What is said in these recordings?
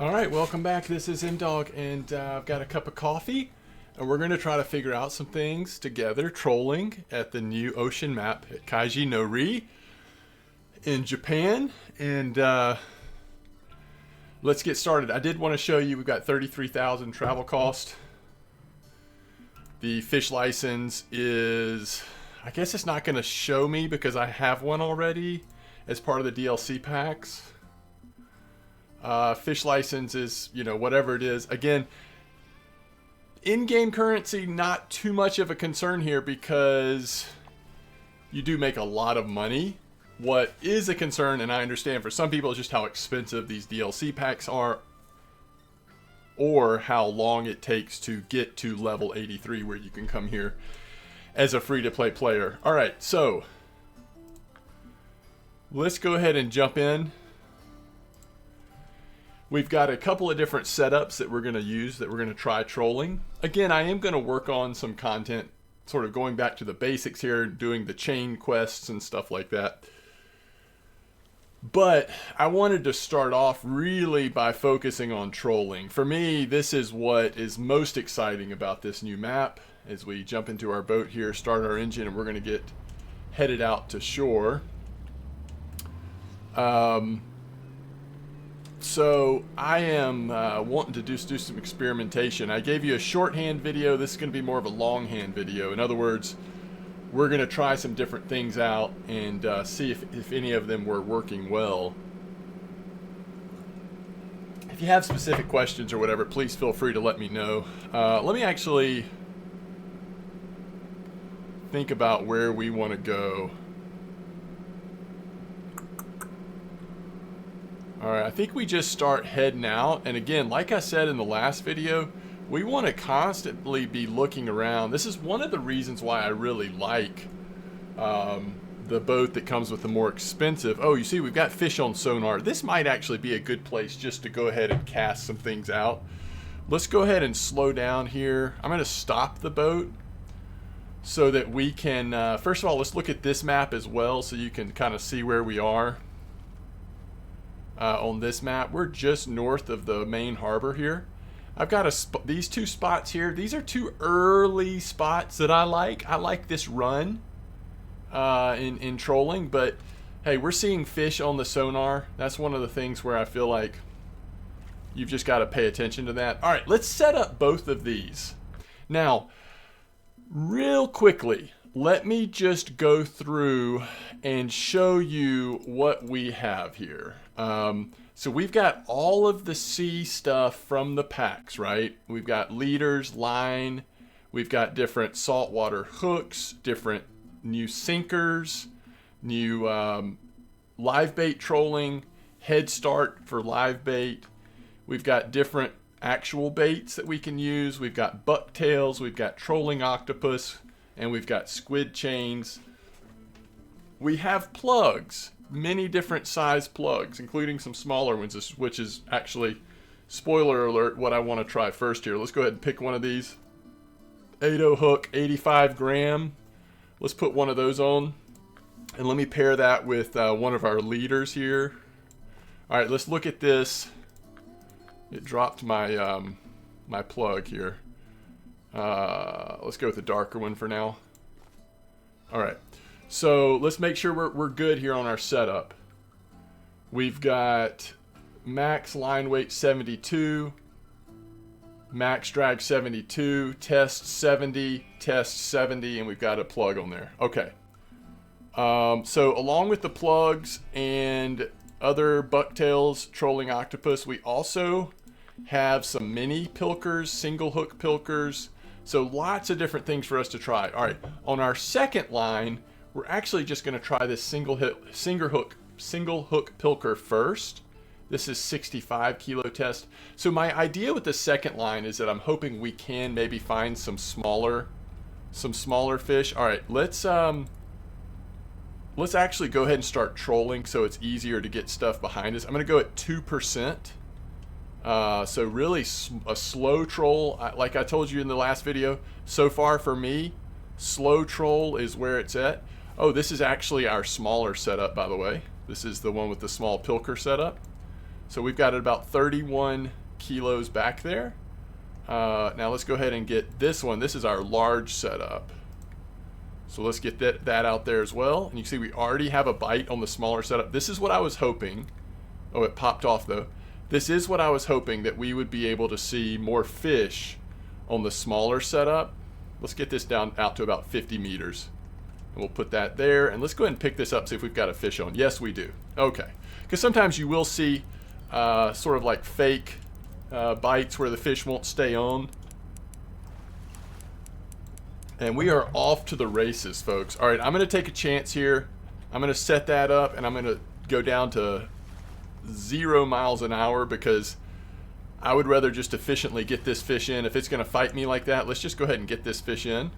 All right, welcome back. This is M-Dog, and I've got a cup of coffee, and we're going to try to figure out some things together, trolling at the new ocean map at Kaiji no Ri in Japan. And let's get started. I did want to show you, we've got 33,000 travel cost. The fish license is, I guess it's not going to show me because I have one already as part of the DLC packs. Fish license is, whatever it is. Again, in-game currency, not too much of a concern here because you do make a lot of money. What is a concern, and I understand for some people, is just how expensive these DLC packs are, or how long it takes to get to level 83 where you can come here as a free-to-play player. All right, so let's go ahead and jump in. We've got a couple of different setups that we're going to use, that we're going to try trolling. Again, I am going to work on some content, sort of going back to the basics here, doing the chain quests and stuff like that. But I wanted to start off really by focusing on trolling. For me, this is what is most exciting about this new map. As we jump into our boat here, start our engine, and we're going to get headed out to shore. So I am wanting to do some experimentation. I gave you a shorthand video. This is going to be more of a longhand video. In other words, we're going to try some different things out and see if any of them were working well. If you have specific questions or whatever, please feel free to let me know. Let me actually think about where we want to go. Alright, I think we just start heading out. And again, like I said in the last video, we want to constantly be looking around. This is one of the reasons why I really like the boat that comes with the more expensive. Oh, you see, we've got fish on sonar. This might actually be a good place just to go ahead and cast some things out. Let's go ahead and slow down here. I'm going to stop the boat so that we can, first of all, let's look at this map as well so you can kind of see where we are. On this map, we're just north of the main harbor here. I've got these two spots here. These are two early spots that I like. I like this run in trolling, but hey, we're seeing fish on the sonar. That's one of the things where I feel like you've just got to pay attention to that. All right, let's set up both of these. Now, real quickly, let me just go through and show you what we have here. So we've got all of the sea stuff from the packs, right? We've got leaders, line, we've got different saltwater hooks, different new sinkers, new live bait trolling, head start for live bait. We've got different actual baits that we can use. We've got bucktails, we've got trolling octopus, and we've got squid chains. We have plugs, many different size plugs, including some smaller ones, which is actually, spoiler alert, what I want to try first here. Let's go ahead and pick one of these. 8.0 hook, 85 gram. Let's put one of those on. And let me pair that with one of our leaders here. All right, let's look at this. It dropped my, my plug here. Let's go with the darker one for now. All right. So let's make sure we're good here on our setup. We've got max line weight 72, max drag 72, test 70, and we've got a plug on there. Okay. So along with the plugs and other bucktails, trolling octopus, we also have some mini pilkers, single hook pilkers. So lots of different things for us to try. All right. On our second line, we're actually just going to try this single hook pilker first. This is 65 kilo test. So my idea with the second line is that I'm hoping we can maybe find some smaller fish. All right, let's actually go ahead and start trolling so it's easier to get stuff behind us. I'm going to go at 2%. So really a slow troll, like I told you in the last video. So far for me, slow troll is where it's at. Oh, this is actually our smaller setup, by the way. This is the one with the small pilker setup. So we've got about 31 kilos back there. Now let's go ahead and get this one. This is our large setup. So let's get that out there as well. And you can see we already have a bite on the smaller setup. This is what I was hoping. Oh, it popped off though. This is what I was hoping, that we would be able to see more fish on the smaller setup. Let's get this down out to about 50 meters. And we'll put that there. And let's go ahead and pick this up, see if we've got a fish on. Yes, we do. Okay. Because sometimes you will see sort of like fake bites where the fish won't stay on. And we are off to the races, folks. All right, I'm going to take a chance here. I'm going to set that up, and I'm going to go down to 0 miles an hour because I would rather just efficiently get this fish in. If it's going to fight me like that, let's just go ahead and get this fish in.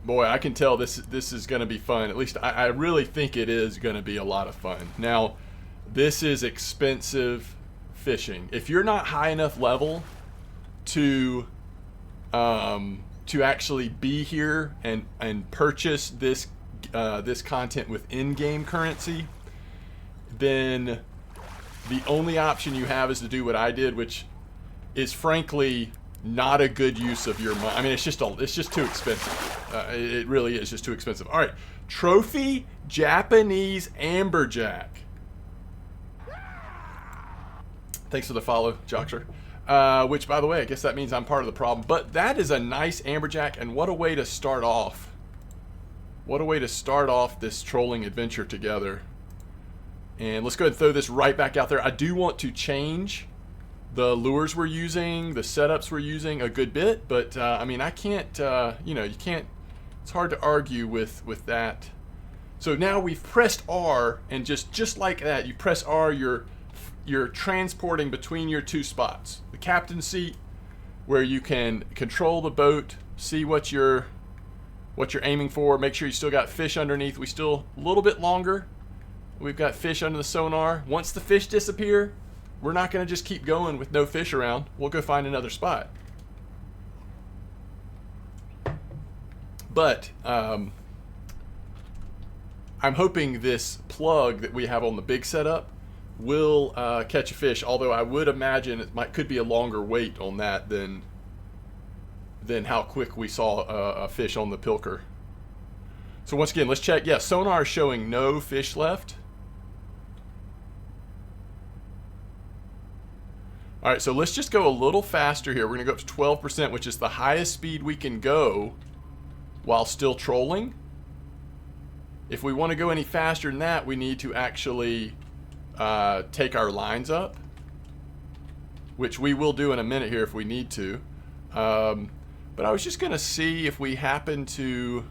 Boy, I can tell this is going to be fun. At least I really think it is going to be a lot of fun. Now, this is expensive fishing. If you're not high enough level to actually be here and purchase this content with in-game currency, then the only option you have is to do what I did, which is frankly not a good use of your money. I mean, it's just too expensive. It really is just too expensive. All right, trophy Japanese amberjack. Thanks for the follow, Joxer. Which, by the way, I guess that means I'm part of the problem. But that is a nice amberjack, and what a way to start off. What a way to start off this trolling adventure together. And let's go ahead and throw this right back out there. I do want to change the lures we're using, the setups we're using a good bit, but I mean, I can't, you know, you can't, it's hard to argue with that. So now we've pressed R, and just like that, you press R, you're transporting between your two spots. The captain's seat, where you can control the boat, see what you're aiming for, make sure you still got fish underneath. We still a little bit longer. We've got fish under the sonar. Once the fish disappear, we're not going to just keep going with no fish around. We'll go find another spot. But I'm hoping this plug that we have on the big setup will catch a fish, although I would imagine it could be a longer wait on that than how quick we saw a fish on the pilker. So once again, let's check. Yeah, sonar is showing no fish left. All right, so let's just go a little faster here. We're gonna go up to 12%, which is the highest speed we can go while still trolling. If we want to go any faster than that, we need to actually take our lines up, which we will do in a minute here if we need to. But I was just gonna see if we happen to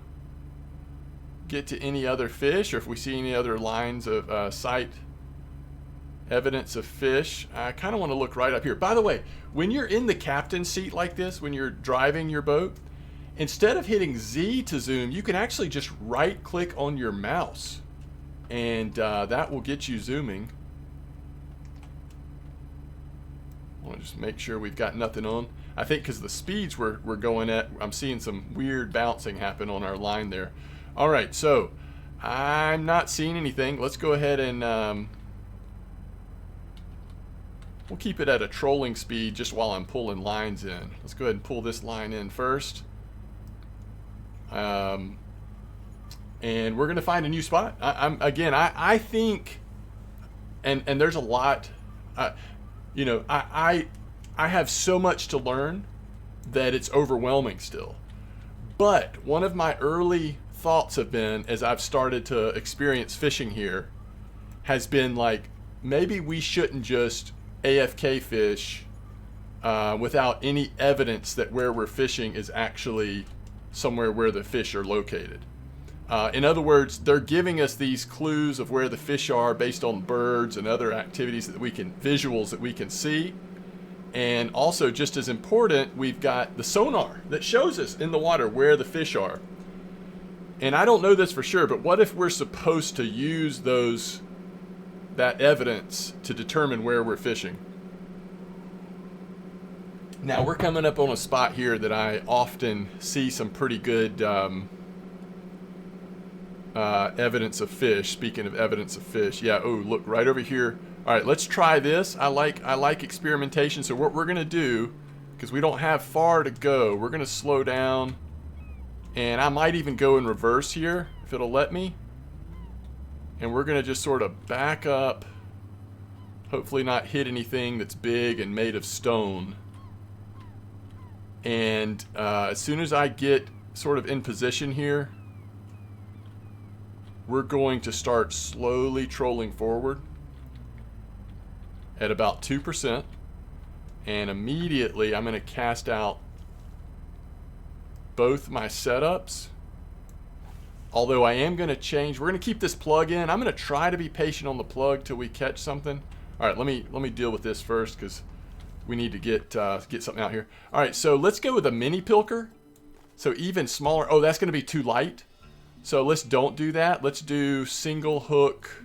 get to any other fish, or if we see any other lines of sight evidence of fish. I kind of want to look right up here. By the way, when you're in the captain's seat like this, when you're driving your boat, instead of hitting Z to zoom, you can actually just right click on your mouse, and that will get you zooming. I want to just make sure we've got nothing on. I think because the speeds we're going at, I'm seeing some weird bouncing happen on our line there. All right, so I'm not seeing anything. Let's go ahead and we'll keep it at a trolling speed just while I'm pulling lines in. Let's go ahead and pull this line in first. And we're going to find a new spot. I think, and there's a lot, you know, I have so much to learn that it's overwhelming still. But one of my early thoughts have been, as I've started to experience fishing here, has been like, maybe we shouldn't just AFK fish without any evidence that where we're fishing is actually somewhere where the fish are located. In other words, they're giving us these clues of where the fish are based on birds and other activities that we can, visuals that we can see. And also, just as important, we've got the sonar that shows us in the water where the fish are. And I don't know this for sure, but what if we're supposed to use that evidence to determine where we're fishing? Now, we're coming up on a spot here that I often see some pretty good evidence of fish. Speaking of evidence of fish, yeah. Oh, look right over here. All right, let's try this. I like experimentation. So what we're gonna do, because we don't have far to go, we're gonna slow down, and I might even go in reverse here if it'll let me. And we're gonna just sort of back up. Hopefully not hit anything that's big and made of stone. And as soon as I get sort of in position here, we're going to start slowly trolling forward at about 2%. And immediately I'm going to cast out both my setups. Although I am going to change. We're going to keep this plug in. I'm going to try to be patient on the plug till we catch something. All right, let me deal with this first because we need to get something out here. All right, so let's go with a mini pilker. So even smaller. Oh, that's going to be too light. So let's don't do that. Let's do single hook,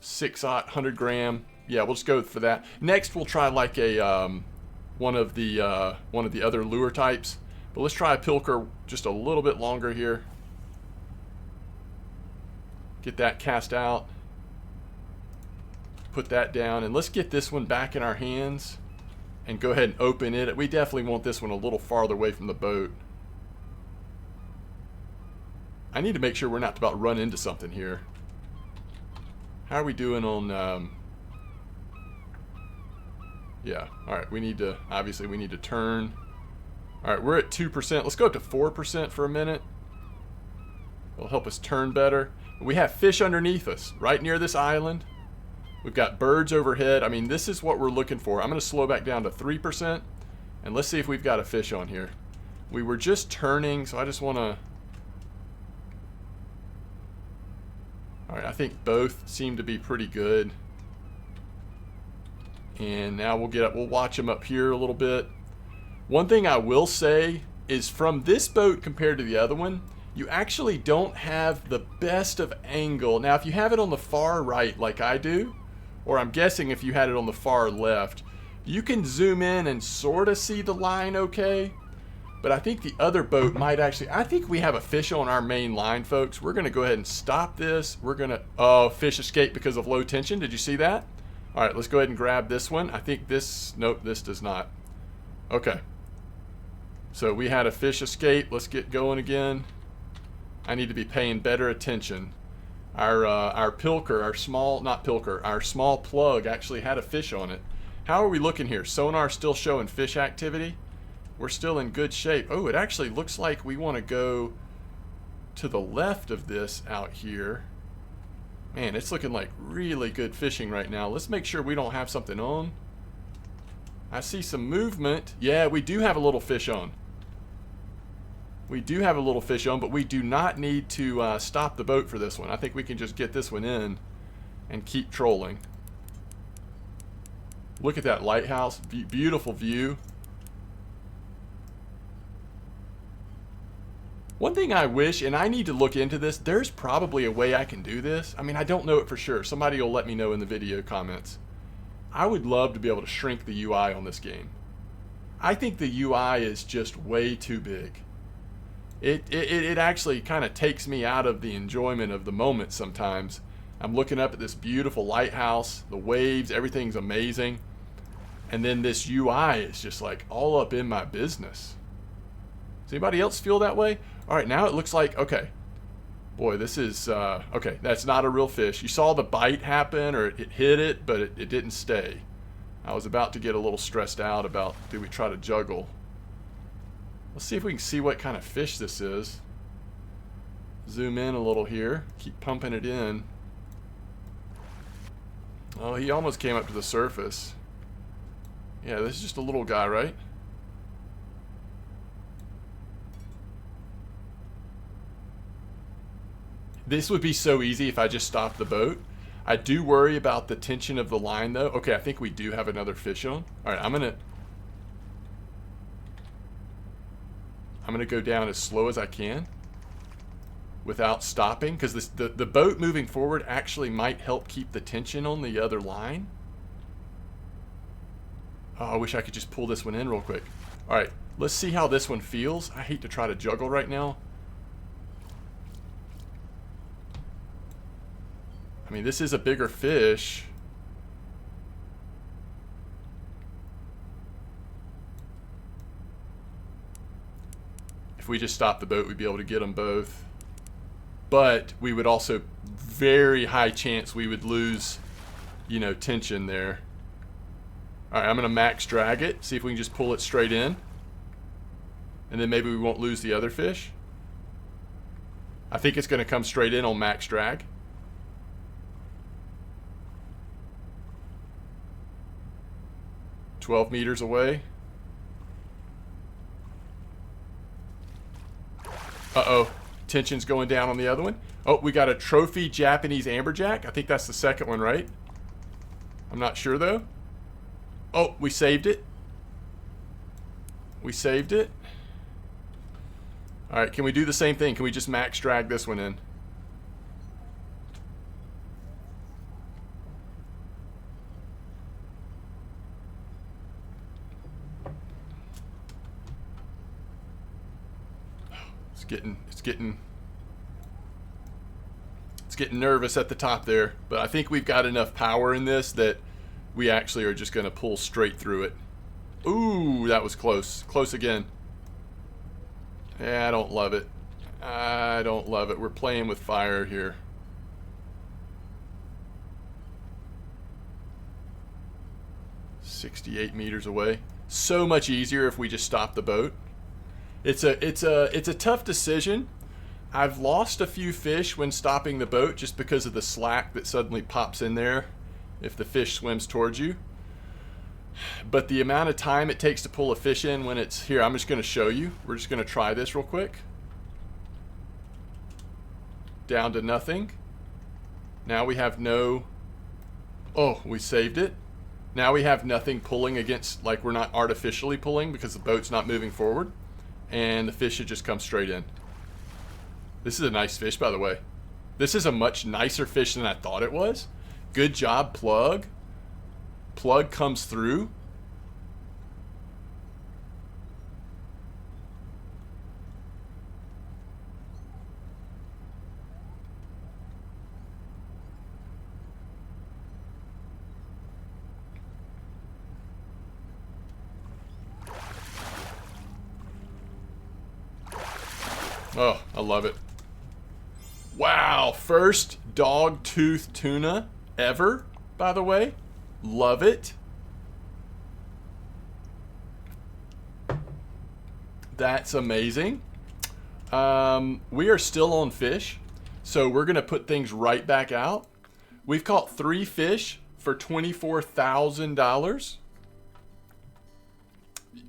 6/0 100 gram. Yeah, we'll just go for that. Next, we'll try like a one of the other lure types. But let's try a pilker just a little bit longer here. Get that cast out. Put that down, and let's get this one back in our hands and go ahead and open it. We definitely want this one a little farther away from the boat. I need to make sure we're not about to run into something here. How are we doing on yeah, all right, we need to turn. All right, we're at 2%. Let's go up to 4% for a minute. It'll help us turn better. We have fish underneath us right near this island. We've got birds overhead. I mean, this is what we're looking for. I'm going to slow back down to 3%, and let's see if we've got a fish on here. We were just turning, so I just want to... All right, I think both seem to be pretty good. And now we'll watch them up here a little bit. One thing I will say is from this boat compared to the other one, you actually don't have the best of angle. Now, if you have it on the far right like I do, or I'm guessing if you had it on the far left, you can zoom in and sort of see the line okay. But I think the other boat might actually... I think we have a fish on our main line, folks. We're going to go ahead and stop this. We're going to... Oh, fish escaped because of low tension. Did you see that? All right, let's go ahead and grab this one. I think this... Nope, this does not. Okay. So we had a fish escape. Let's get going again. I need to be paying better attention. Our pilker, our small plug actually had a fish on it. How are we looking here? Sonar still showing fish activity. We're still in good shape. Oh, it actually looks like we want to go to the left of this out here. Man, it's looking like really good fishing right now. Let's make sure we don't have something on. I see some movement. Yeah, we do have a little fish on. We do have a little fish on, but we do not need to stop the boat for this one. I think we can just get this one in and keep trolling. Look at that lighthouse. Beautiful view. One thing I wish, and I need to look into this, there's probably a way I can do this. I mean, I don't know it for sure. Somebody will let me know in the video comments. I would love to be able to shrink the UI on this game. I think the UI is just way too big. It actually kind of takes me out of the enjoyment of the moment sometimes. I'm looking up at this beautiful lighthouse, the waves, everything's amazing. And then this UI is just like all up in my business. Does anybody else feel that way? All right, now it looks like, okay. Boy, this is, okay, that's not a real fish. You saw the bite happen, or it hit it, but it didn't stay. I was about to get a little stressed out about, do we try to juggle? Let's see if we can see what kind of fish this is. Zoom in a little here. Keep pumping it in. Oh, he almost came up to the surface. Yeah, this is just a little guy, right? This would be so easy if I just stopped the boat. I do worry about the tension of the line, though. Okay, I think we do have another fish on. All right, I'm gonna go down as slow as I can without stopping, because the boat moving forward actually might help keep the tension on the other line. Oh, I wish I could just pull this one in real quick. All right, let's see how this one feels. I hate to try to juggle right now. I mean, this is a bigger fish. If we just stop the boat, we'd be able to get them both. But we would also, very high chance we would lose, you know, tension there. All right, I'm going to max drag it. See if we can just pull it straight in. And then maybe we won't lose the other fish. I think it's going to come straight in on max drag. "12 meters away. Uh-oh. Tension's going down on the other one. Oh, we got a trophy Japanese amberjack. I think that's the second one, right? I'm not sure, though. Oh, we saved it. We saved it. All right, can we do the same thing? Can we just max drag this one in? It's getting nervous at the top there, but I think we've got enough power in this that we actually are just going to pull straight through it. Ooh, that was close. Close again. Yeah, I don't love it. I don't love it. We're playing with fire here. "68 meters away. So much easier if we just stop the boat. It's a tough decision. I've lost a few fish when stopping the boat just because of the slack that suddenly pops in there if the fish swims towards you. But the amount of time it takes to pull a fish in when it's here, I'm just going to show you. We're just going to try this real quick. Down to nothing. Now we have no... Oh, we saved it. Now we have nothing pulling against, like we're not artificially pulling because the boat's not moving forward. And the fish should just come straight in. This is a nice fish, by the way. This is a much nicer fish than I thought it was. Good job, plug. Plug comes through. Oh, I love it. Wow, first dog-tooth tuna ever, by the way. Love it. That's amazing. We are still on fish, so we're going to put things right back out. We've caught 3 fish for $24,000.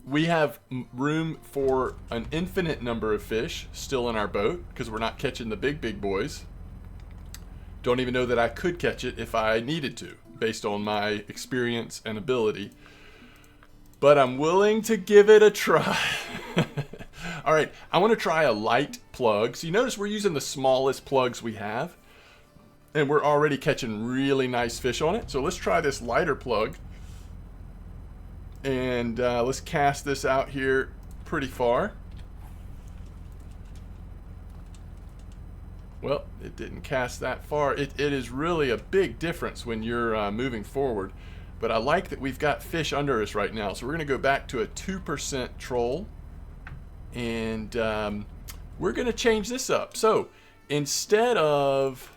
We have room for an infinite number of fish still in our boat because we're not catching the big boys. Don't even know that I could catch it if I needed to, based on my experience and ability. But I'm willing to give it a try. All right, I want to try a light plug. So you notice we're using the smallest plugs we have, and we're already catching really nice fish on it. So let's try this lighter plug. And let's cast this out here pretty far. Well, it didn't cast that far. It is really a big difference when you're moving forward. But I like that we've got fish under us right now. So we're going to go back to a 2% troll. And we're going to change this up. So instead of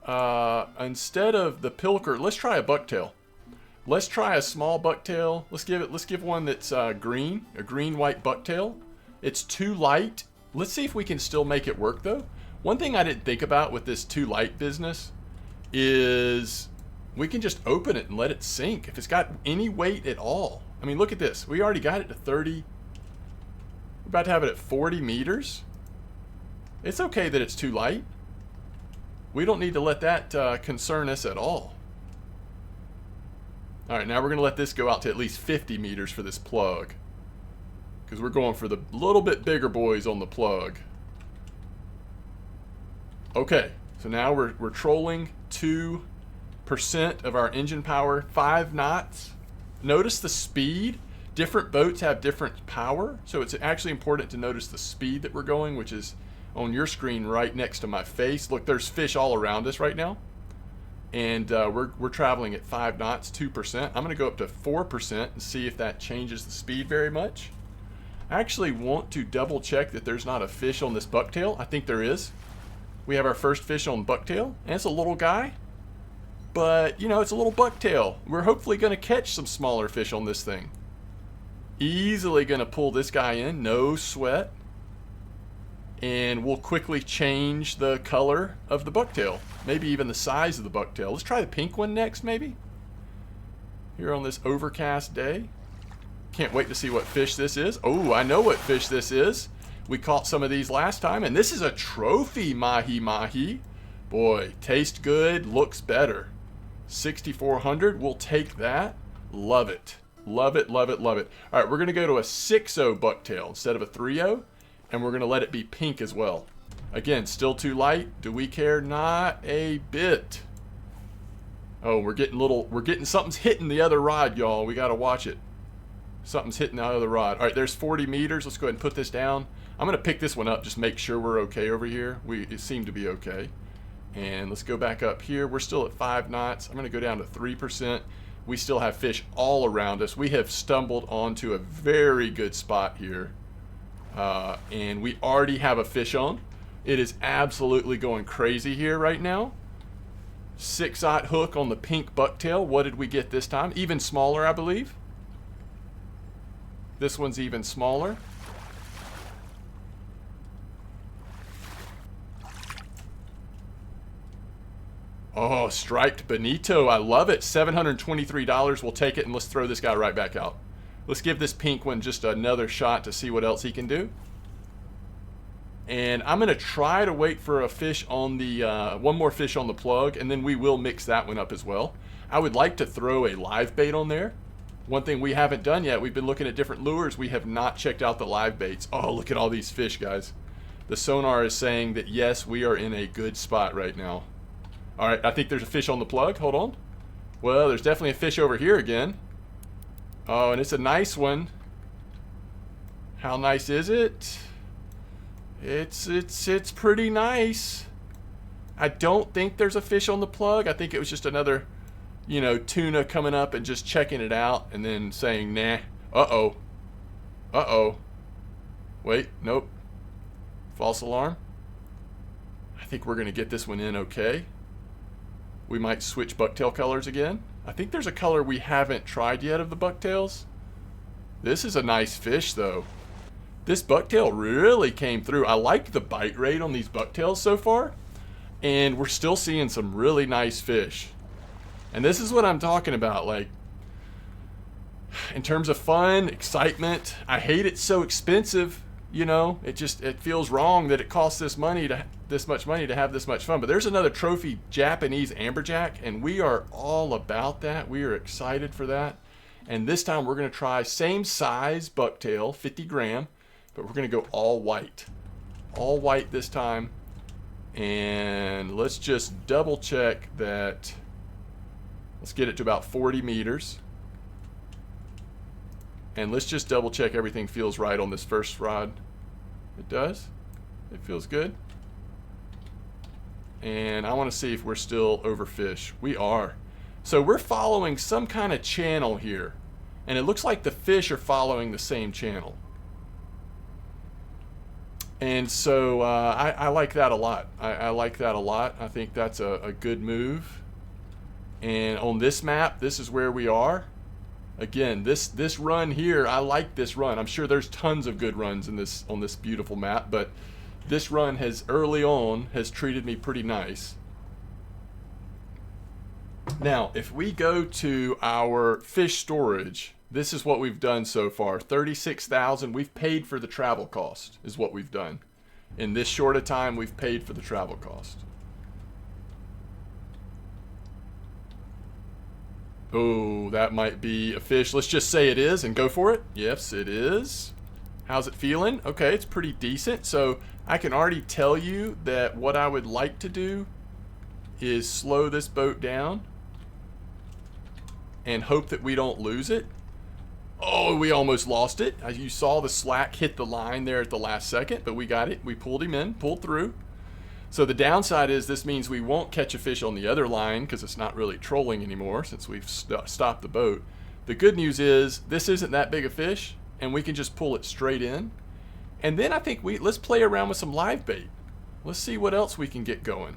the pilker, let's try a bucktail. Let's try a small bucktail. Let's give one that's green, a green-white bucktail. It's too light. Let's see if we can still make it work, though. One thing I didn't think about with this too light business is we can just open it and let it sink if it's got any weight at all. I mean, look at this. We already got it to 30. We're about to have it at 40 meters. It's okay that it's too light. We don't need to let that concern us at all. All right, now we're going to let this go out to at least 50 meters for this plug, because we're going for the little bit bigger boys on the plug. Okay, so now we're trolling 2% of our engine power, 5 knots. Notice the speed. Different boats have different power, so it's actually important to notice the speed that we're going, which is on your screen right next to my face. Look, there's fish all around us right now. And we're traveling at 5 knots, 2%. I'm going to go up to 4% and see if that changes the speed very much. I actually want to double check that there's not a fish on this bucktail. I think there is. We have our first fish on bucktail, and it's a little guy. But, you know, it's a little bucktail. We're hopefully going to catch some smaller fish on this thing. Easily going to pull this guy in, no sweat. And we'll quickly change the color of the bucktail. Maybe even the size of the bucktail. Let's try the pink one next, maybe. Here on this overcast day. Can't wait to see what fish this is. Oh, I know what fish this is. We caught some of these last time, and this is a trophy mahi-mahi. Boy, tastes good, looks better. 6,400, we'll take that. Love it. Love it, love it, love it. All right, we're going to go to a 6.0 bucktail instead of a 3.0, and we're going to let it be pink as well. Again, still too light. Do we care? Not a bit. Oh, we're getting something's hitting the other rod, y'all. We got to watch it. Something's hitting the other rod. All right, there's 40 meters. Let's go ahead and put this down. I'm going to pick this one up, just make sure we're okay over here. It seemed to be okay. And let's go back up here. We're still at 5 knots. I'm going to go down to 3%. We still have fish all around us. We have stumbled onto a very good spot here. And we already have a fish on. It is absolutely going crazy here right now. 6/0 hook on the pink bucktail. What did we get this time? Even smaller, I believe. This one's even smaller. Oh, striped bonito. I love it. $723. We'll take it, and let's throw this guy right back out. Let's give this pink one just another shot to see what else he can do. And I'm going to try to wait for a fish on the, one more fish on the plug, and then we will mix that one up as well. I would like to throw a live bait on there. One thing we haven't done yet, we've been looking at different lures. We have not checked out the live baits. Oh, look at all these fish, guys. The sonar is saying that, yes, we are in a good spot right now. All right, I think there's a fish on the plug. Hold on. Well, there's definitely a fish over here again. Oh, and it's a nice one. How nice is it? It's pretty nice. I don't think there's a fish on the plug. I think it was just another, you know, tuna coming up and just checking it out and then saying, nah. Uh-oh. Uh-oh. Wait, nope. False alarm. I think we're going to get this one in okay. We might switch bucktail colors again. I think there's a color we haven't tried yet of the bucktails. This is a nice fish, though. This bucktail really came through. I like the bite rate on these bucktails so far. And we're still seeing some really nice fish. And this is what I'm talking about. Like, in terms of fun, excitement, I hate it's so expensive. You know, it feels wrong that it costs this much money to have this much fun. But there's another trophy Japanese amberjack, and we are all about that. We are excited for that. And this time we're going to try same size bucktail, 50 gram, but we're going to go all white. All white this time. And let's just double check that. Let's get it to about 40 meters. And let's just double check everything feels right on this first rod. It does. It feels good. And I want to see if we're still overfish. We are. So we're following some kind of channel here. And it looks like the fish are following the same channel. And so I like that a lot. I like that a lot. I think that's a good move. And on this map, this is where we are. Again, this run here, I like this run. I'm sure there's tons of good runs in on this beautiful map, but this run early on has treated me pretty nice. Now, if we go to our fish storage, this is what we've done so far. 36,000. We've paid for the travel cost is what we've done. In this short a time, we've paid for the travel cost. Oh, that might be a fish. Let's just say it is and go for it. Yes, it is. How's it feeling? Okay, it's pretty decent. So I can already tell you that what I would like to do is slow this boat down and hope that we don't lose it. Oh, we almost lost it. As you saw, the slack hit the line there at the last second, but we got it. We pulled him in, pulled through. So the downside is this means we won't catch a fish on the other line because it's not really trolling anymore since we've stopped the boat. The good news is this isn't that big a fish and we can just pull it straight in. And then I think let's play around with some live bait. Let's see what else we can get going.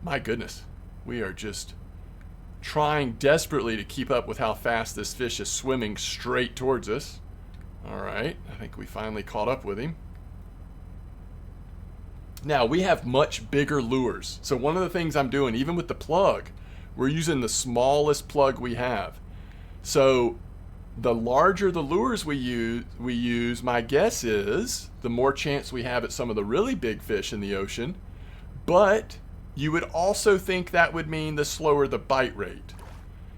My goodness, we are just trying desperately to keep up with how fast this fish is swimming straight towards us. All right, I think we finally caught up with him. Now, we have much bigger lures. So one of the things I'm doing, even with the plug, we're using the smallest plug we have. So the larger the lures we use, my guess is the more chance we have at some of the really big fish in the ocean. But you would also think that would mean the slower the bite rate.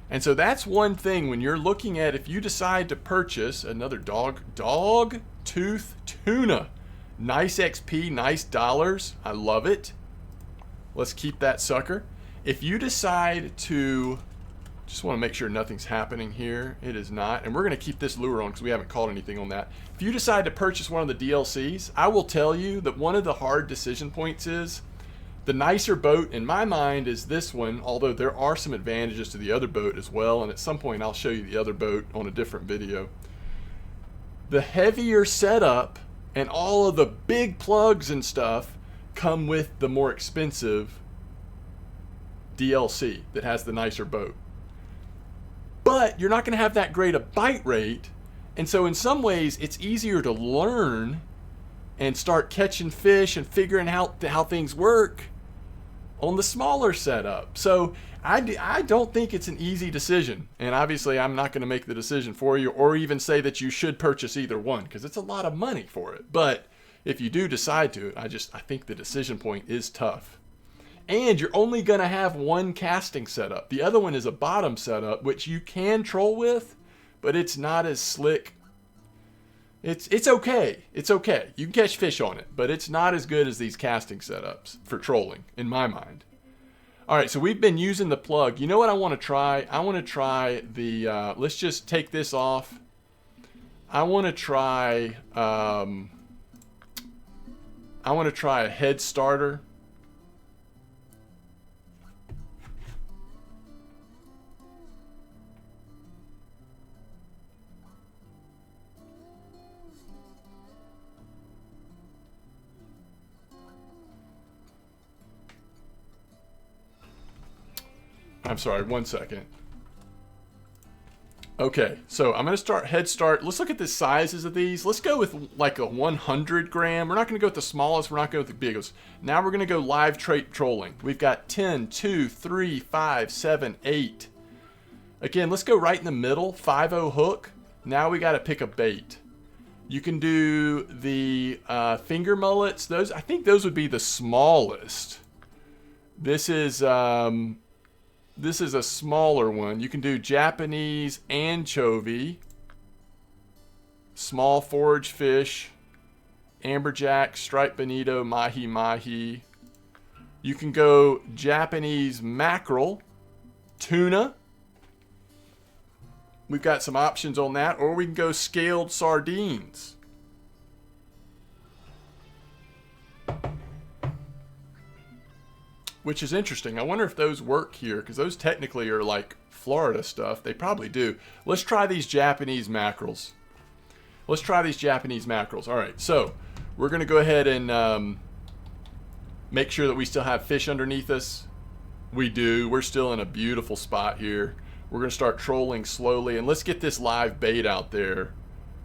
And so that's one thing when you're looking at, if you decide to purchase another dog tooth tuna. Nice XP, nice dollars. I love it. Let's keep that sucker. If you decide to, just want to make sure nothing's happening here. It is not. And we're going to keep this lure on because we haven't caught anything on that. If you decide to purchase one of the DLCs, I will tell you that one of the hard decision points is the nicer boat in my mind is this one, although there are some advantages to the other boat as well, and at some point I'll show you the other boat on a different video. The heavier setup and all of the big plugs and stuff come with the more expensive DLC that has the nicer boat. But you're not going to have that great a bite rate, and so in some ways it's easier to learn and start catching fish and figuring out how things work on the smaller setup. So I don't think it's an easy decision. And obviously I'm not going to make the decision for you or even say that you should purchase either one because it's a lot of money for it. But if you do decide to, I think the decision point is tough. And you're only going to have one casting setup. The other one is a bottom setup, which you can troll with, but it's not as slick. It's okay. It's okay. You can catch fish on it, but it's not as good as these casting setups for trolling, in my mind. All right, so we've been using the plug. You know what I want to try? I want to try the, let's just take this off. I want to try a head starter. I'm sorry, 1 second. Okay, so I'm going to start head start. Let's look at the sizes of these. Let's go with like a 100 gram. We're not going to go with the smallest. We're not going to go with the biggest. Now we're going to go live trait trolling. We've got 10, 2, 3, 5, 7, 8. Again, let's go right in the middle. 5-0 hook. Now we got to pick a bait. You can do the finger mullets. Those, I think those would be the smallest. This is a smaller one. You can do Japanese anchovy, small forage fish, amberjack, striped bonito, mahi-mahi. You can go Japanese mackerel, tuna. We've got some options on that. Or we can go scaled sardines. Which is interesting. I wonder if those work here, because those technically are like Florida stuff. They probably do. Let's try these Japanese mackerels. Let's try these Japanese mackerels. All right, so we're going to go ahead and make sure that we still have fish underneath us. We do. We're still in a beautiful spot here. We're going to start trolling slowly, and let's get this live bait out there.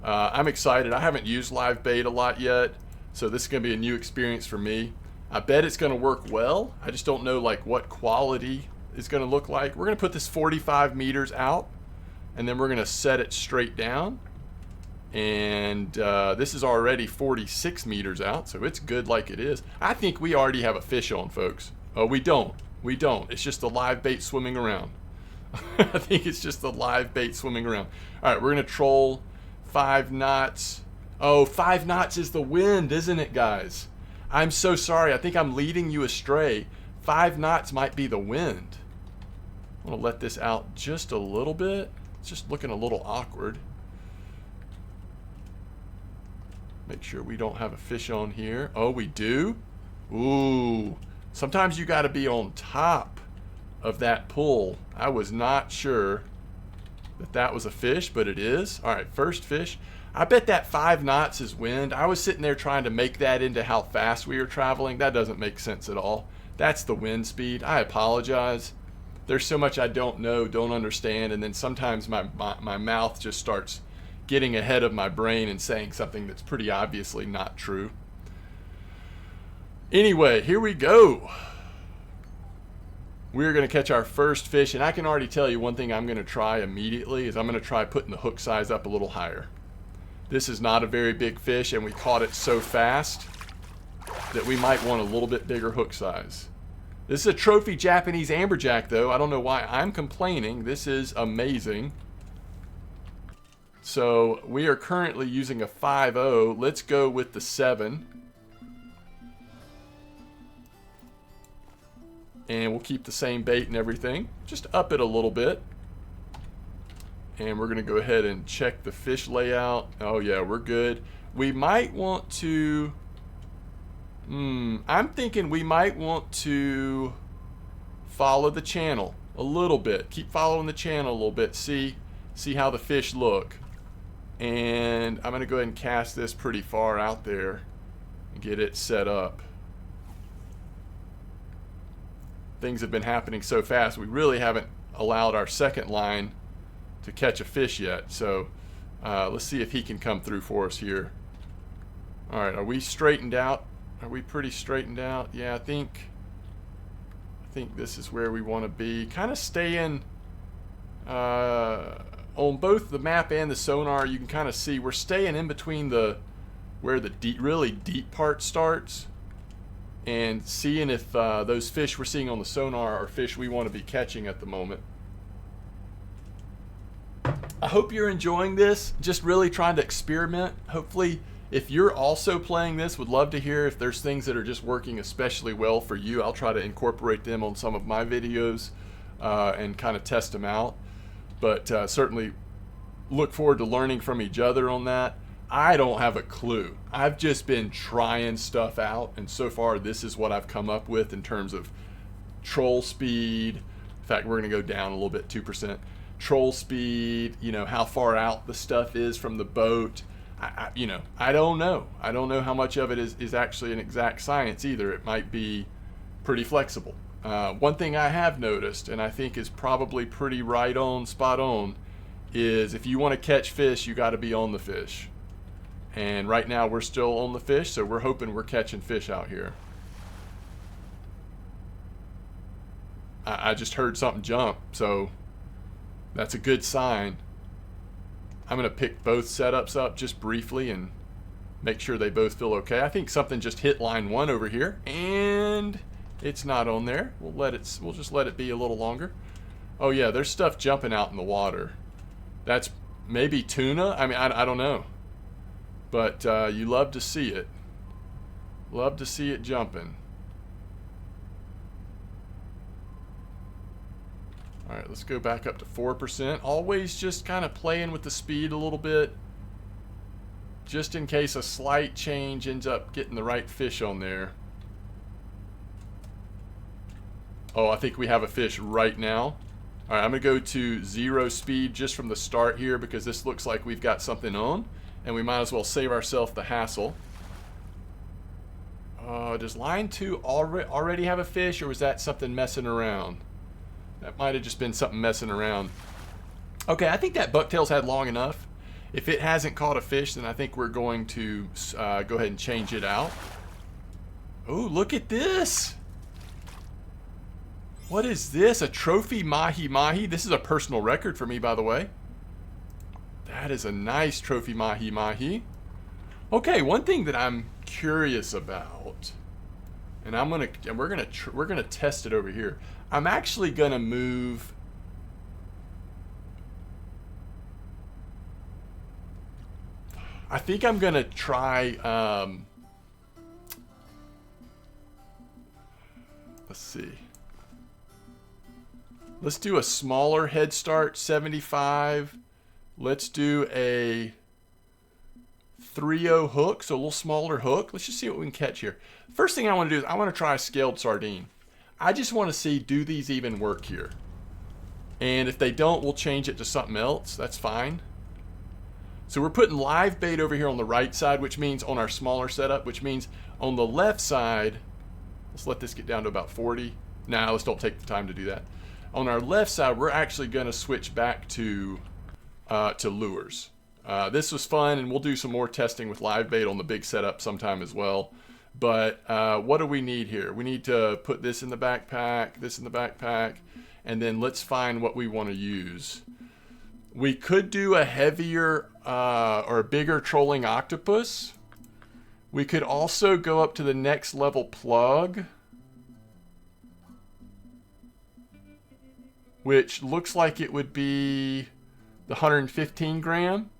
I'm excited. I haven't used live bait a lot yet, so this is going to be a new experience for me. I bet it's going to work well. I just don't know like what quality it's going to look like. We're going to put this 45 meters out, and then we're going to set it straight down. And this is already 46 meters out, so it's good like it is. I think we already have a fish on, folks. Oh, we don't. We don't. It's just the live bait swimming around. I think it's just the live bait swimming around. All right, we're going to troll 5 knots. Oh, 5 knots is the wind, isn't it, guys? I'm so sorry. I think I'm leading you astray. 5 knots might be the wind. I'm going to let this out just a little bit. It's just looking a little awkward. Make sure we don't have a fish on here. Oh, we do? Ooh. Sometimes you got to be on top of that pull. I was not sure that that was a fish, but it is. All right, first fish. I bet that 5 knots is wind. I was sitting there trying to make that into how fast we were traveling. That doesn't make sense at all. That's the wind speed. I apologize. There's so much I don't know, don't understand, and then sometimes my mouth just starts getting ahead of my brain and saying something that's pretty obviously not true. Anyway, here we go. We're going to catch our first fish, and I can already tell you one thing I'm going to try immediately is I'm going to try putting the hook size up a little higher. This is not a very big fish, and we caught it so fast that we might want a little bit bigger hook size. This is a trophy Japanese amberjack, though. I don't know why I'm complaining. This is amazing. So we are currently using a 5.0. Let's go with the 7. And we'll keep the same bait and everything. Just up it a little bit. And we're going to go ahead and check the fish layout. Oh yeah, we're good. We might want to... I'm thinking we might want to follow the channel a little bit. Keep following the channel a little bit. See how the fish look. And I'm going to go ahead and cast this pretty far out there and get it set up. Things have been happening so fast, we really haven't allowed our second line to catch a fish yet. So let's see if he can come through for us here. All right, are we straightened out? Are we pretty straightened out? Yeah, I think this is where we want to be. Kind of staying on both the map and the sonar. You can kind of see we're staying in between where the really deep part starts, and seeing if those fish we're seeing on the sonar are fish we want to be catching at the moment. I hope you're enjoying this. Just really trying to experiment. Hopefully, if you're also playing this, would love to hear if there's things that are just working especially well for you. I'll try to incorporate them on some of my videos and kind of test them out. But certainly look forward to learning from each other on that. I don't have a clue. I've just been trying stuff out, and so far this is what I've come up with in terms of troll speed. In fact, we're going to go down a little bit, 2%. Troll speed, how far out the stuff is from the boat. I don't know. I don't know how much of it is actually an exact science either. It might be pretty flexible. One thing I have noticed, and I think is probably pretty right on, spot on, is if you want to catch fish, you got to be on the fish. And right now we're still on the fish, so we're hoping we're catching fish out here. I just heard something jump, so that's a good sign. I'm going to pick both setups up just briefly and make sure they both feel okay. I think something just hit line 1 over here, and it's not on there. We'll just let it be a little longer. Oh yeah, there's stuff jumping out in the water. That's maybe tuna. I mean, I don't know. But you love to see it. Love to see it jumping. All right, let's go back up to 4%. Always just kind of playing with the speed a little bit, just in case a slight change ends up getting the right fish on there. Oh, I think we have a fish right now. All right, I'm going to go to 0 speed just from the start here because this looks like we've got something on, and we might as well save ourselves the hassle. Does line 2 already have a fish, or was that something messing around? That might have just been something messing around. Okay, I think that bucktail's had long enough. If it hasn't caught a fish, then I think we're going to go ahead and change it out. Oh, look at this. What is this? A trophy mahi-mahi? This is a personal record for me, by the way. That is a nice trophy mahi-mahi. Okay, one thing that I'm curious about, and we're gonna test it over here. I'm actually gonna move. I think I'm gonna try. Let's see. Let's do a smaller head start, 75. Let's do a .30 hook, so a little smaller hook. Let's just see what we can catch here. First thing I want to do is I want to try a scaled sardine. I just want to see, do these even work here? And if they don't, we'll change it to something else. That's fine. So we're putting live bait over here on the right side, which means on our smaller setup, which means on the left side, let's let this get down to about 40. Nah, let's don't take the time to do that. On our left side, we're actually going to switch back to lures. This was fun, and we'll do some more testing with live bait on the big setup sometime as well. But what do we need here? We need to put this in the backpack, this in the backpack, and then let's find what we want to use. We could do a heavier or a bigger trolling octopus. We could also go up to the next level plug, which looks like it would be the 115 gram.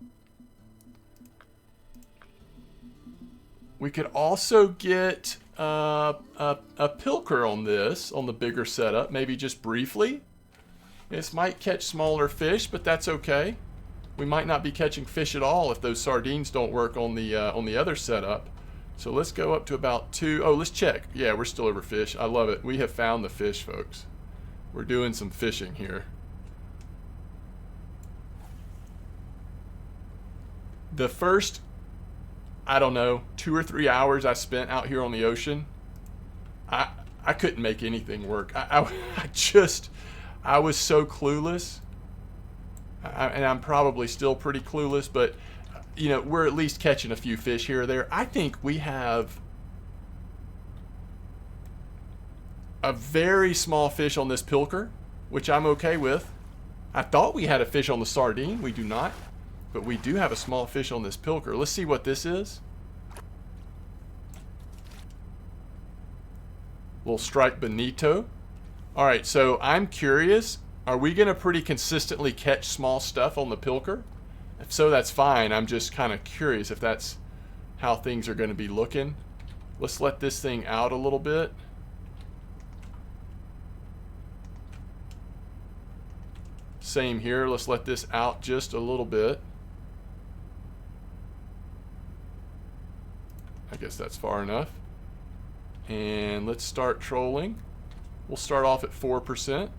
We could also get a pilker on this, on the bigger setup, maybe just briefly. This might catch smaller fish, but that's okay. We might not be catching fish at all if those sardines don't work on the other setup. So let's go up to about 2. Oh, let's check. Yeah, we're still over fish. I love it. We have found the fish, folks. We're doing some fishing here. The first, I don't know, 2 or 3 hours I spent out here on the ocean, I couldn't make anything work. I was so clueless. And I'm probably still pretty clueless, but you know, we're at least catching a few fish here or there. I think we have a very small fish on this pilker, which I'm okay with. I thought we had a fish on the sardine. We do not, but we do have a small fish on this pilker. Let's see what this is. Little striped bonito. All right, so I'm curious. Are we going to pretty consistently catch small stuff on the pilker? If so, that's fine. I'm just kind of curious if that's how things are going to be looking. Let's let this thing out a little bit. Same here. Let's let this out just a little bit. I guess that's far enough. And let's start trolling. We'll start off at 4%.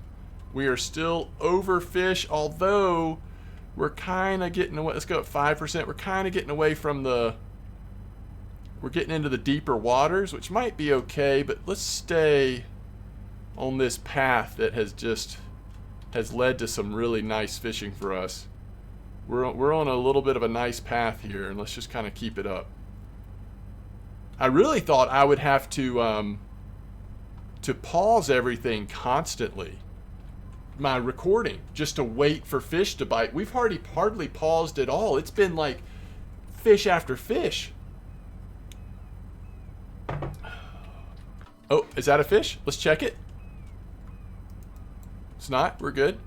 We are still overfish, although we're kind of getting away. Let's go at 5%. We're kind of getting away from the... We're getting into the deeper waters, which might be okay, but let's stay on this path that has led to some really nice fishing for us. We're on a little bit of a nice path here, and let's just kind of keep it up. I really thought I would have to pause everything constantly, my recording, just to wait for fish to bite. We've hardly paused at all. It's been like fish after fish. Oh, is that a fish? Let's check it. It's not. We're good.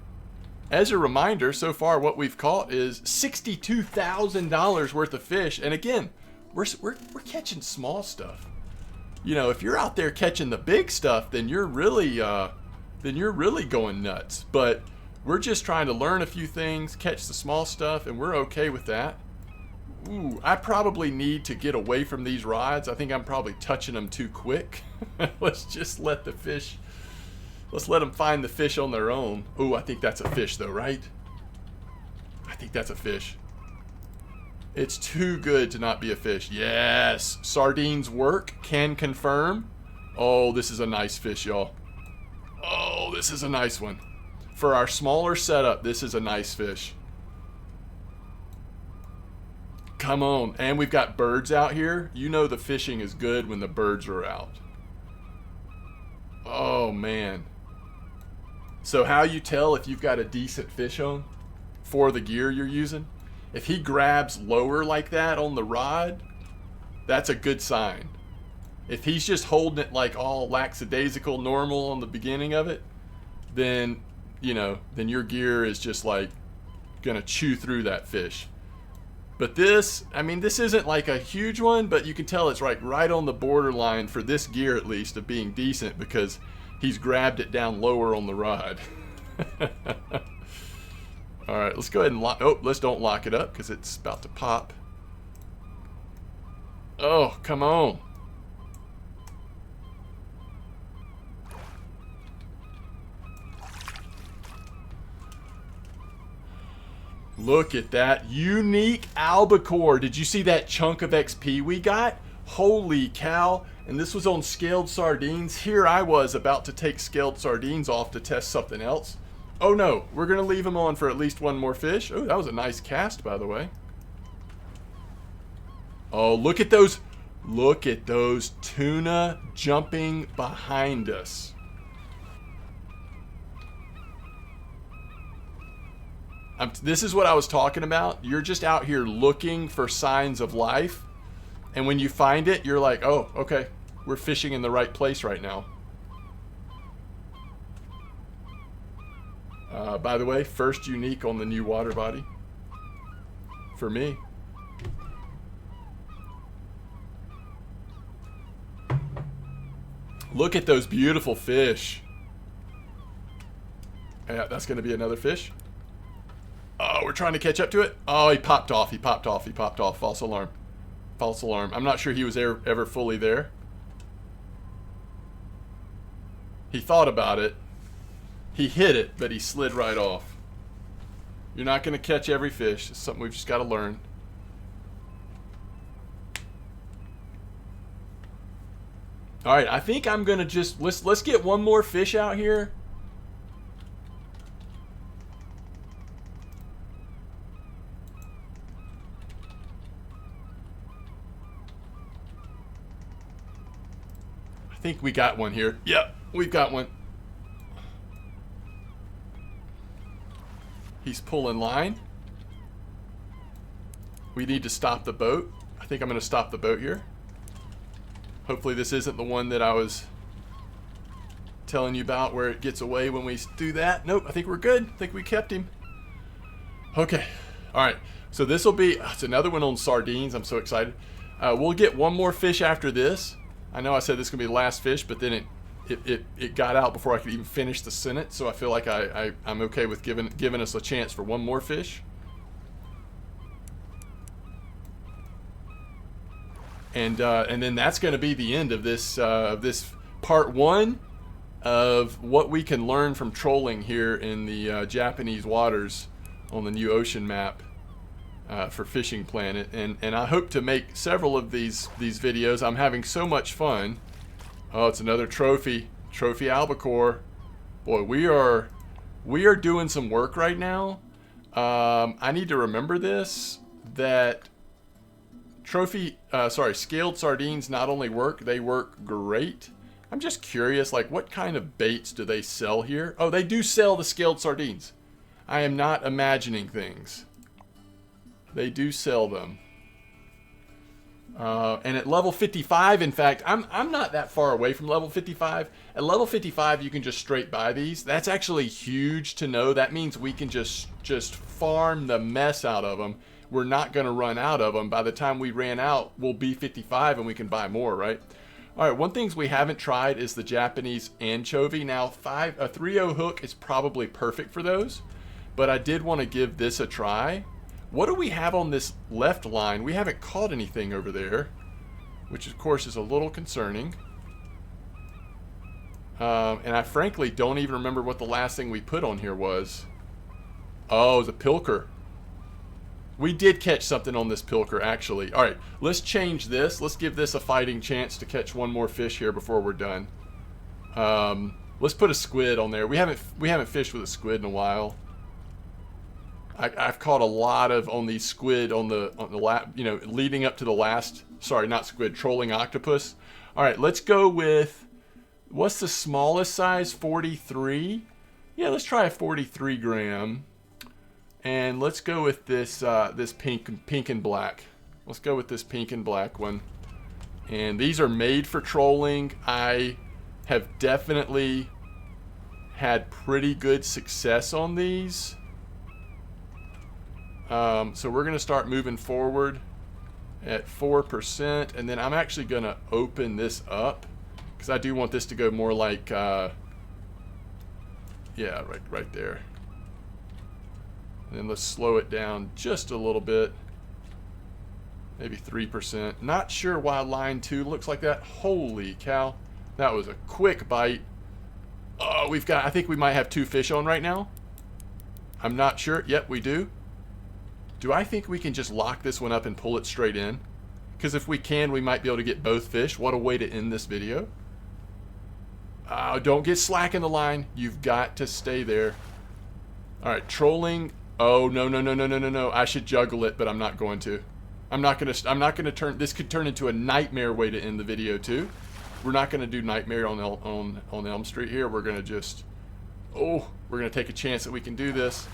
As a reminder, so far what we've caught is $62,000 worth of fish. And again, we're catching small stuff. You know, if you're out there catching the big stuff, then you're really going nuts. But we're just trying to learn a few things, catch the small stuff, and we're okay with that. Ooh, I probably need to get away from these rods. I think I'm probably touching them too quick. Let's just let the fish, let's let them find the fish on their own. Ooh, I think that's a fish though, right? I think that's a fish. It's too good to not be a fish. Yes, sardines work, can confirm. Oh, this is a nice fish, y'all. Oh, this is a nice one. For our smaller setup, this is a nice fish. Come on. And we've got birds out here. You know the fishing is good when the birds are out. Oh, man. So how you tell if you've got a decent fish on for the gear you're using? If he grabs lower like that on the rod, that's a good sign. If he's just holding it like all lackadaisical normal on the beginning of it, then, you know, then your gear is just like gonna chew through that fish. But this, I mean, this isn't like a huge one, but you can tell it's right on the borderline for this gear at least of being decent because he's grabbed it down lower on the rod. All right, let's go ahead and lock. Oh, let's don't lock it up because it's about to pop. Oh, come on. Look at that unique albacore. Did you see that chunk of XP we got? Holy cow. And this was on scaled sardines. Here I was about to take scaled sardines off to test something else. Oh no, we're going to leave them on for at least one more fish. Oh, that was a nice cast, by the way. Oh, look at those. Look at those tuna jumping behind us. This is what I was talking about. You're just out here looking for signs of life. And when you find it, you're like, oh, okay, we're fishing in the right place right now. By the way, first unique on the new water body. For me. Look at those beautiful fish. Yeah, that's going to be another fish. Oh, we're trying to catch up to it. Oh, he popped off. He popped off. He popped off. False alarm. False alarm. I'm not sure he was ever fully there. He thought about it. He hit it, but he slid right off. You're not going to catch every fish. It's something we've just got to learn. All right, I think I'm going to just... Let's get one more fish out here. I think we got one here. Yep, we've got one. He's pulling line. We need to stop the boat. I think I'm going to stop the boat here. Hopefully this isn't the one that I was telling you about where it gets away when we do that. Nope, I think we're good. I think we kept him. Okay. All right. So this will be... it's another one on sardines. I'm so excited. We'll get one more fish after this. I know I said this is going to be the last fish, but then it got out before I could even finish the sentence. So I feel like I'm okay with giving us a chance for one more fish. And then that's going to be the end of this part one of what we can learn from trolling here in the Japanese waters on the new ocean map for Fishing Planet. And I hope to make several of these videos. I'm having so much fun. Oh, it's another trophy albacore. Boy, we are doing some work right now. I need to remember this, that scaled sardines not only work, they work great. I'm just curious, like, what kind of baits do they sell here? Oh, they do sell the scaled sardines. I am not imagining things. They do sell them. And at level 55, in fact, I'm not that far away from level 55. At level 55, you can just straight buy these. That's actually huge to know. That means we can just farm the mess out of them. We're not going to run out of them. By the time we ran out, we'll be 55 and we can buy more, right? All right, one thing we haven't tried is the Japanese anchovy. Now, a 3.0 hook is probably perfect for those, but I did want to give this a try. What do we have on this left line? We haven't caught anything over there, which of course is a little concerning. And I frankly don't even remember what the last thing we put on here was. Oh, it was a pilker. We did catch something on this pilker, actually. All right, let's change this. Let's give this a fighting chance to catch one more fish here before we're done. Let's put a squid on there. We haven't fished with a squid in a while. I've caught a lot on these squid on the leading up to the last. Sorry, not squid. Trolling octopus. All right, let's go with, what's the smallest size? 43. Yeah, let's try a 43 gram. And let's go with this this pink and black. Let's go with this pink and black one. And these are made for trolling. I have definitely had pretty good success on these. So we're going to start moving forward at 4%. And then I'm actually going to open this up, because I do want this to go more like, yeah, right there. And then let's slow it down just a little bit. Maybe 3%. Not sure why line 2 looks like that. Holy cow. That was a quick bite. Oh, I think we might have 2 fish on right now. I'm not sure. Yep, we do. Do I think we can just lock this one up and pull it straight in? Because if we can, we might be able to get both fish. What a way to end this video. Don't get slack in the line. You've got to stay there. All right, trolling. Oh, no, no, no, no, no, no, no. I should juggle it, but I'm not going to. I'm not gonna turn. This could turn into a nightmare way to end the video too. We're not gonna do nightmare on Elm Street here. We're gonna just, we're gonna take a chance that we can do this.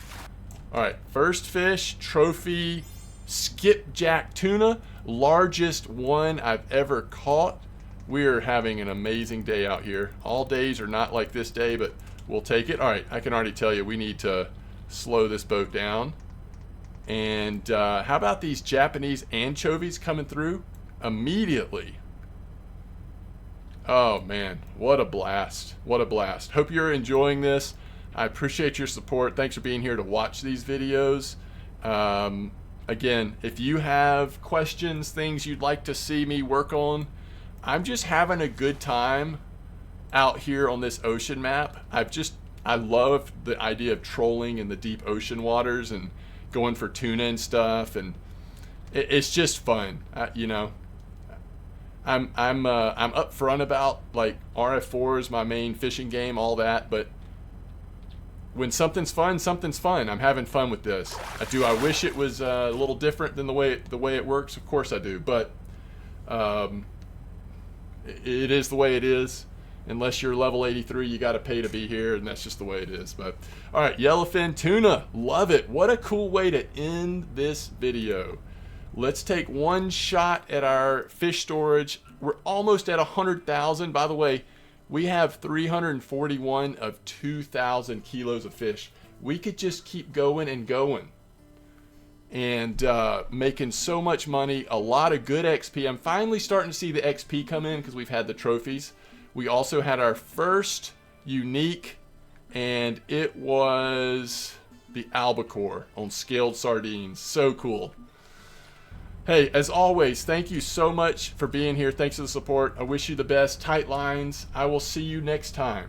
All right, first fish, trophy, skipjack tuna, largest one I've ever caught. We are having an amazing day out here. All days are not like this day, but we'll take it. All right, I can already tell you we need to slow this boat down. And how about these Japanese anchovies coming through immediately? Oh man, what a blast. What a blast. Hope you're enjoying this. I appreciate your support. Thanks for being here to watch these videos. Again, if you have questions, things you'd like to see me work on, I'm just having a good time out here on this ocean map. I love the idea of trolling in the deep ocean waters and going for tuna and stuff, and it's just fun. You know, I'm upfront about like RF4 is my main fishing game, all that, but when something's fun, something's fun. I'm having fun with this. Do I wish it was a little different than the way it works? Of course I do, but it is the way it is. Unless you're level 83, you got to pay to be here, and that's just the way it is. But all right, yellowfin tuna, love it. What a cool way to end this video. Let's take one shot at our fish storage. We're almost at 100,000. By the way, we have 341 of 2,000 kilos of fish. We could just keep going and going and making so much money, a lot of good XP. I'm finally starting to see the XP come in because we've had the trophies. We also had our first unique, and it was the Albacore on scaled sardines. So cool. Hey, as always, thank you so much for being here. Thanks for the support. I wish you the best. Tight lines. I will see you next time.